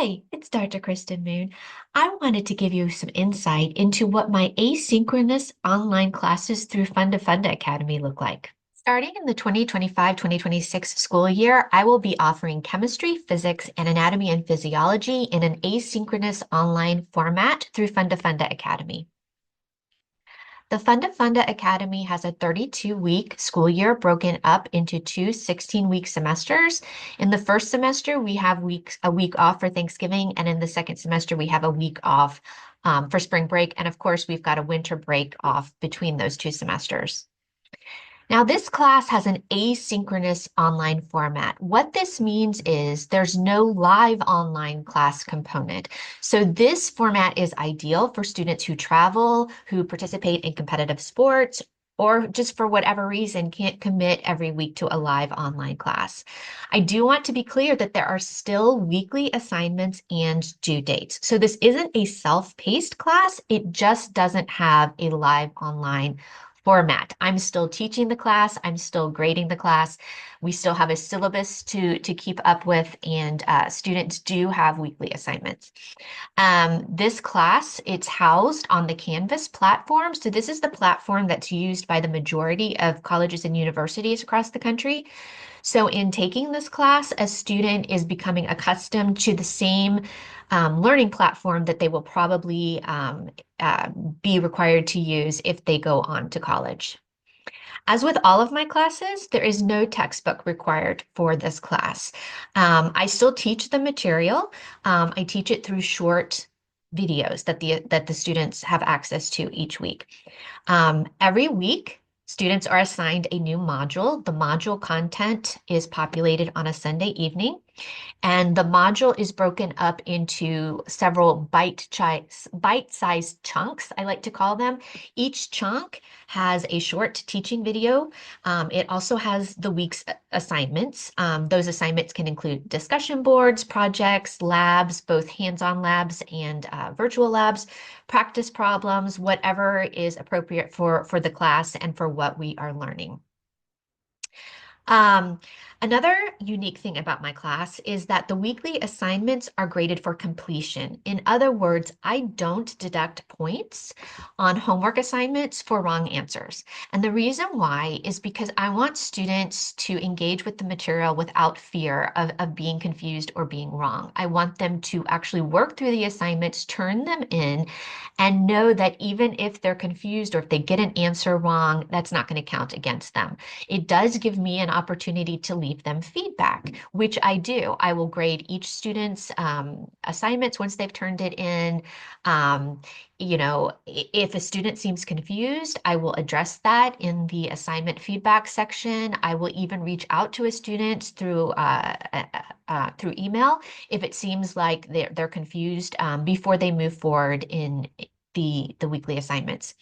Hi, it's Dr. Kristen Moon. I wanted to give you some insight into what my asynchronous online classes through FundaFunda Academy look like. Starting in the 2025-2026 school year, I will be offering chemistry, physics, and anatomy and physiology in an asynchronous online format through FundaFunda Academy. The FundaFunda Academy has a 32-week school year broken up into two 16-week semesters. In the first semester, we have a week off for Thanksgiving, and in the second semester, we have a week off for spring break. And of course, we've got a winter break off between those two semesters. Now, this class has an asynchronous online format. What this means is there's no live online class component. So this format is ideal for students who travel, who participate in competitive sports, or just for whatever reason can't commit every week to a live online class. I do want to be clear that there are still weekly assignments and due dates. So this isn't a self-paced class, it just doesn't have a live online format. I'm still teaching the class. I'm still grading the class. We still have a syllabus to keep up with, and students do have weekly assignments. This class, it's housed on the Canvas platform. So this is the platform that's used by the majority of colleges and universities across the country. So in taking this class, a student is becoming accustomed to the same learning platform that they will probably be required to use if they go on to college. As with all of my classes, there is no textbook required for this class. I still teach the material. I teach it through short videos that the students have access to each week. Every week, students are assigned a new module. The module content is populated on a Sunday evening. And the module is broken up into several bite-sized chunks, I like to call them. Each chunk has a short teaching video. It also has the week's assignments. Those assignments can include discussion boards, projects, labs, both hands-on labs and virtual labs, practice problems, whatever is appropriate for the class and for what we are learning. Another unique thing about my class is that the weekly assignments are graded for completion. In other words, I don't deduct points on homework assignments for wrong answers. And the reason why is because I want students to engage with the material without fear of being confused or being wrong. I want them to actually work through the assignments, turn them in, and know that even if they're confused or if they get an answer wrong, that's not going to count against them. It does give me an opportunity to leave them feedback, which I do. I will grade each student's assignments once they've turned it in. If a student seems confused, I will address that in the assignment feedback section. I will even reach out to a student through email if it seems like they're confused before they move forward in the weekly assignments.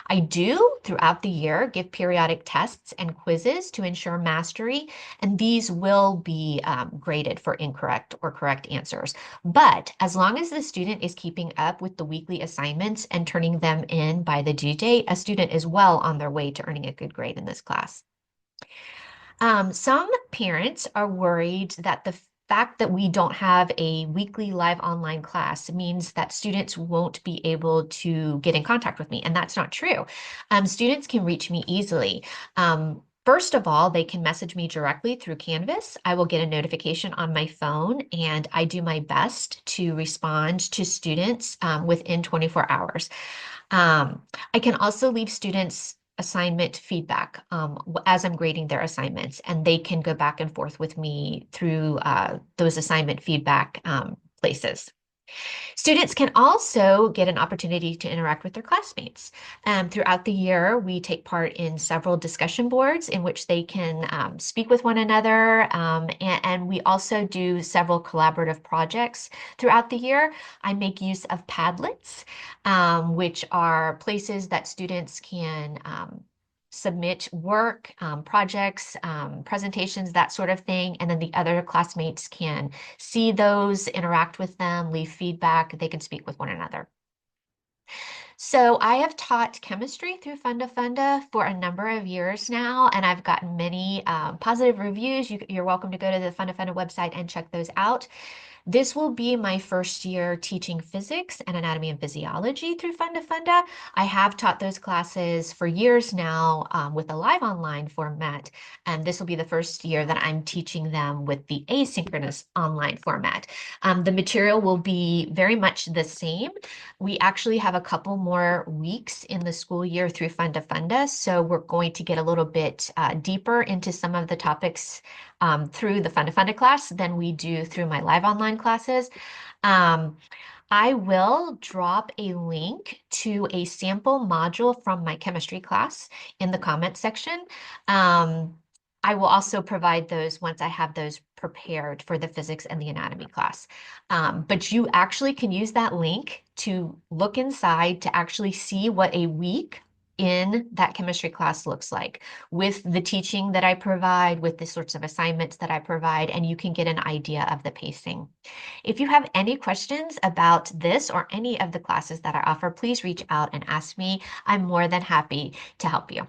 I do, throughout the year, give periodic tests and quizzes to ensure mastery, and these will be graded for incorrect or correct answers. But as long as the student is keeping up with the weekly assignments and turning them in by the due date, a student is well on their way to earning a good grade in this class. Some parents are worried that the fact that we don't have a weekly live online class means that students won't be able to get in contact with me, and that's not true. Students can reach me easily. First of all, they can message me directly through Canvas. I will get a notification on my phone, and I do my best to respond to students within 24 hours. I can also leave students assignment feedback as I'm grading their assignments, and they can go back and forth with me through those assignment feedback places. Students can also get an opportunity to interact with their classmates. Throughout the year, we take part in several discussion boards in which they can speak with one another, and we also do several collaborative projects throughout the year. I make use of Padlets, which are places that students can submit work, projects, presentations, that sort of thing. And then the other classmates can see those, interact with them, leave feedback. They can speak with one another. So I have taught chemistry through FundaFunda for a number of years now, and I've gotten many positive reviews. You're welcome to go to the FundaFunda website and check those out. This will be my first year teaching physics and anatomy and physiology through FundaFunda. I have taught those classes for years now with a live online format, and this will be the first year that I'm teaching them with the asynchronous online format. The material will be very much the same. We actually have a couple more weeks in the school year through FundaFunda, so we're going to get a little bit deeper into some of the topics through the FundaFunda class than we do through my live online classes. Um, I will drop a link to a sample module from my chemistry class in the comment section. I will also provide those once I have those prepared for the physics and the anatomy class. But you actually can use that link to look inside to actually see what a week in that chemistry class looks like with the teaching that I provide, with the sorts of assignments that I provide, and you can get an idea of the pacing. If you have any questions about this or any of the classes that I offer, please reach out and ask me. I'm more than happy to help you.